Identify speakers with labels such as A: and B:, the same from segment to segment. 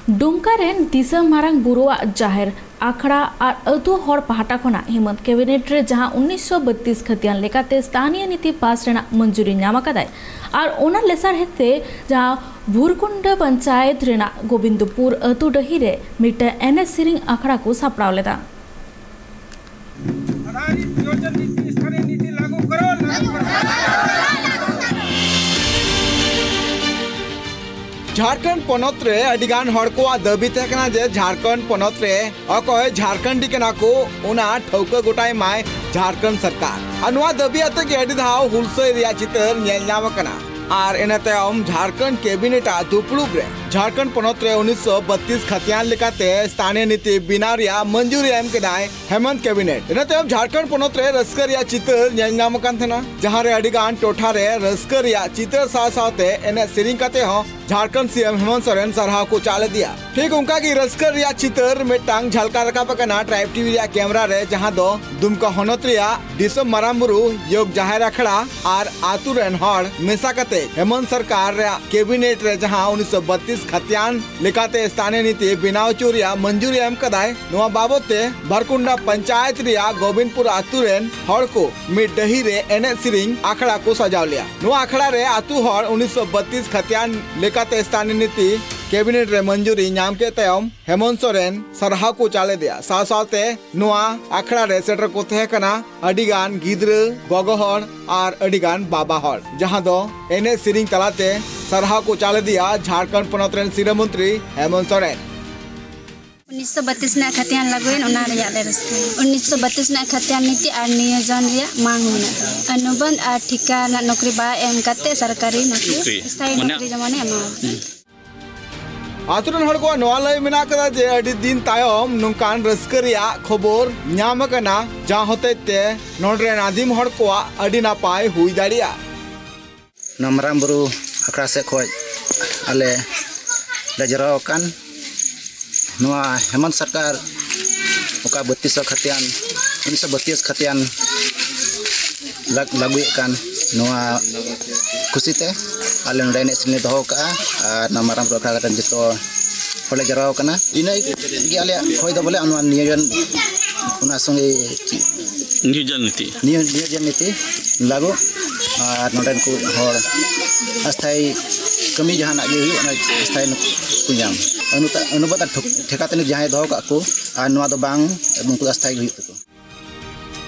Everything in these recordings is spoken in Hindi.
A: डुमका रेन दिसम मारांग बुरुआ जाहिर आखड़ा और अतु हर पहाटा खना हेमंत कैबिनेट रे जहां 1932 खतियान लेकाते स्थानीय नीति पास रेना मंजूरी नाम कदाय और ओना लेसार हेते जहां भूरकुंड पंचायत रेना गोविंदपुर अतु डही रे मिटा एनएस सिरिंग आखड़ा को सापड़ाव लेदा।
B: झारखंड पनत रे अडिगान हड़ को दाबी तहकना जे झारखंड पनत रे अकय झारखंडी केना को उना ठौका गोटाय माय झारखंड सरकार अनुवा दाबी अते के अडि धाव हुलसय रिया चितर नेल नाम कना और एनातेम झारखंड कैबिनेट दुपड़ुब रे झारखंड पनत रे 1932 खतियान लेकाते स्थानीय नीति बिना रिया मंजूरी एम केदाय हेमंत कैबिनेट एनातेम झारखंड पनत रे रस्कर रिया चितर नेल नाम कान थना जहां रे अडिगान टोठा रे रस्कर रिया चितर साथे एने सिरिंग काते हो झारखंड सीएम हेमंत सोरेन सरहा को चाले दिया ठीक उनका की रस्कर रिया चितर मिटांग झलका रकाब कना ट्राइब टीवी रिया कैमरा रे जहां दो दुमका होनत रिया दिसम मारामबुरु योग जाहिर अखड़ा और आतु रेन हड़ मेसा कते हेमंत सरकार रे कैबिनेट रे जहां 1932 खतियान लेकाते स्थानीय नीति बिनाव चोरिया मंजूरी एम कदाय नोआ बाबते भरकुंडा पंचायत रिया गोविंदपुर आतु रेन हड़ को मिड डही रे एने सिरिंग आखड़ा को सजाव लिया नोआ आखड़ा रे आतु हड़ 1932 खतियान लेकाते स्थानीय नीति कैबिनेट रे मंजूरी नाम के तयम हेमंत सोरेन सरहा को चाले दिया साथे नोआ आखड़ा रे सेटर को तहे कना अडिगान गिद्र गोगो हड़ और अडिगान बाबा हड़ जहां दो एने सिरिंग तलाते सरहा को चाले दिया झारखंड पनत रेन सिरा मंत्री हेमंत सोरेन
C: 1932 ना खतियान लागुइन ओना रिया ले रस्ते 1932 ना खतियान नीति और नियोजन रिया मांग मेना अनुबंध और ठिका ना नौकरी बा एम कते सरकारी नौकरी स्थायी नौकरी जमाने एमा
B: आतुरन हड़ को नोआ लय मेना कदा जे अडी दिन तायम नुकान रस्करिया खबर नाम कना जा होते ते नोडरे नादिम हड़ को अडी नापाय हुई दाड़िया
D: नमराम बुरु अखड़ा से खोज आले लजराव कान नोआ हेमंत सरकार ओका 32 खतियान 1932 खतियान लागू कान नोआ खुशीते आले नोडे ने सिने दहो का और नमराम बुरु अखड़ा जतो होले जराव काना इने गे आले खोज द बोले अनुमान नियोजन उना संगे नियोजन नीति लागू और नोडन को हर अस्थायी कमी जहां गे हुई स्थायी को नाम अनुबत ठेकाते जहां दहो का को और नोआ दो बांग उनको अस्थायी हुई तको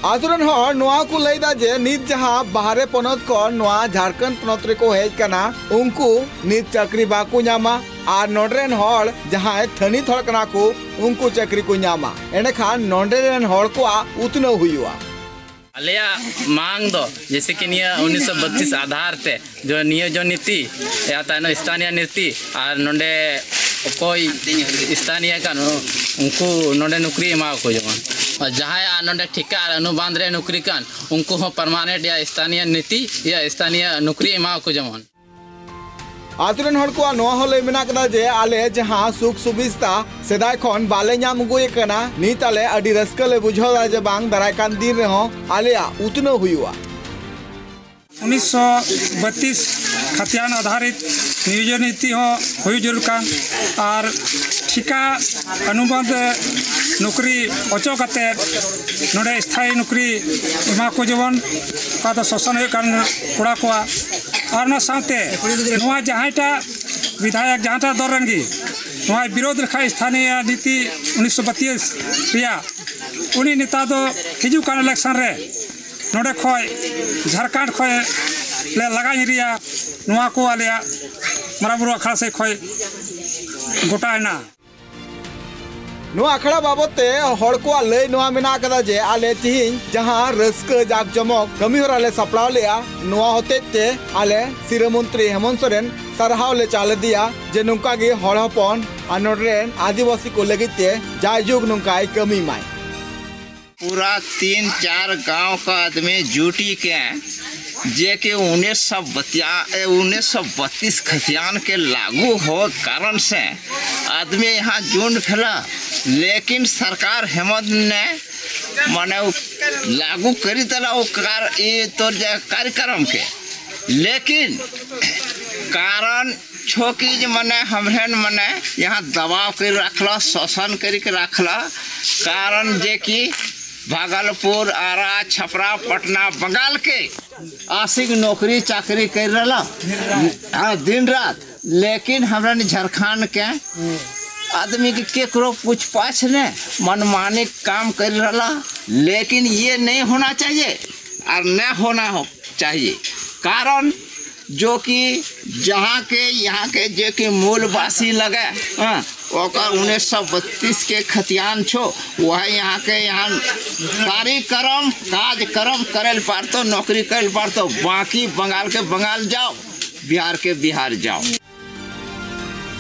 B: आतुरन हड़ नोआ को लैदा जे नित जहां बाहरे पनत को नोआ झारखंड पनत रे को हेज कना उनको नित चक्री बाकू नामा और नोडरेन हड़ जहां थनी थड़ कना को उनको चक्री को नामा एने खान नोडरेन हड़ को उतनो हुआ
E: अलया मांग दो जैसे कि 1932 आधार ते जो नियोजन नीति या तानो स्थानीय नीति और नोडे कोई स्थानीय कान उनको नोडे नौकरी एमा को जमान और जहाँ नोडे ठिका अनुबंध रे नौकरी कान उनको हो परमानेंट या स्थानीय नीति या स्थानीय नौकरी एमा को जमान
B: आतुरन हड़ को नोआ होले मेना कदा जे आले जहां सुख सुविस्ता सेदाय खन बाले नाम गुए कना नीत आले अडी रस्कले बुझौदा जे बांग दराय कान दिन रे हो आलेया उतनो हुआ
F: 1932 खतियान आधारित नियोजन नीति हो हुई जरूर कान और ठिका अनुबंध नौकरी अचो कते नोडे स्थायी नौकरी एमा को जवन का तो शोषण हुई कान कोड़ा कोआ और ना साथे नोआ जहांटा विधायक जहांटा दरंगी नोआ विरोध रखा स्थानीय नीति 1932 रिया उनी नेता दो हिजू कान इलेक्शन रे नोडे खय झारखंड खय ले लगाई रिया नोआ को आलिया मराबुरु अखड़ा से खय गोटायना
B: नोआ अखड़ा बाबते हड़ को लय नोआ मेना कदा जे आले तिहिन जहां रस्क जाक जमक कमी होरा ले सपड़ाव लिया नोआ होते ते आले सिरा मंत्री हेमंत सोरेन सरहाव ले चाले दिया जे नुका गे हड़ हपन आनोडरेन आदिवासी को लगिते जायजुग नुकाय कमी माय
G: पूरा 3-4 गांव का आदमी जुटी के जे के 1932 खतियान के लागू हो कारण से आदमी यहाँ झुंड फैला लेकिन सरकार हेमंत ने माने लागू करी तला ये तो कार्यक्रम के लेकिन कारण छोकी मने हमरेन मने यहाँ दबाव कर रखला, शोषण करके रखला, कारण जे कि भागलपुर, आरा, छपरा, पटना, बंगाल के आशिक नौकरी चाकरी कर रहा दिन रात। लेकिन हमरन झारखंड के आदमी के केकरो पूछ पाछ ने मनमानी काम कर रहा। लेकिन ये नहीं होना चाहिए और न होना चाहिए, कारण जो कि जहाँ के यहाँ के जो कि मूलवासी लगे ओकर 1932 के खतियान छो, वह यहाँ के यहाँ कार्यक्रम काजकर्म करल पारतो, नौकरी करल पारतो। बाकी बंगाल के बंगाल जाओ, बिहार के बिहार जाओ।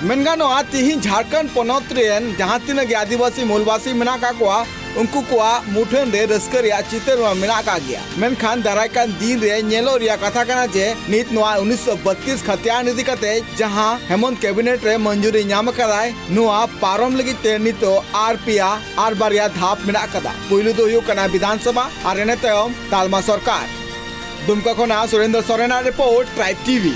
B: मेनगानो तिहिन झारखंड पनत रेन जहाँ तीन आदिवासी मूलवासी मेना का उनको मुठन रे रस्कर या चितर मेना का गया। मेनखान दारायकान दिन रे नेलो रिया कथा कना जे नित नोआ 1932 खतियान इदी कते जहां हेमंत कैबिनेट रे मंजूरी नाम कदाय नोआ पारम लगी ते नितो आरपीआ आर बारिया धाप मेना कदा। पुइलु दो हुयो कना विधानसभा और एने तयम तालमा सरकार। दुमका खोना सुरेंद्र सोरेना रिपोर्ट ट्राइब टीवी।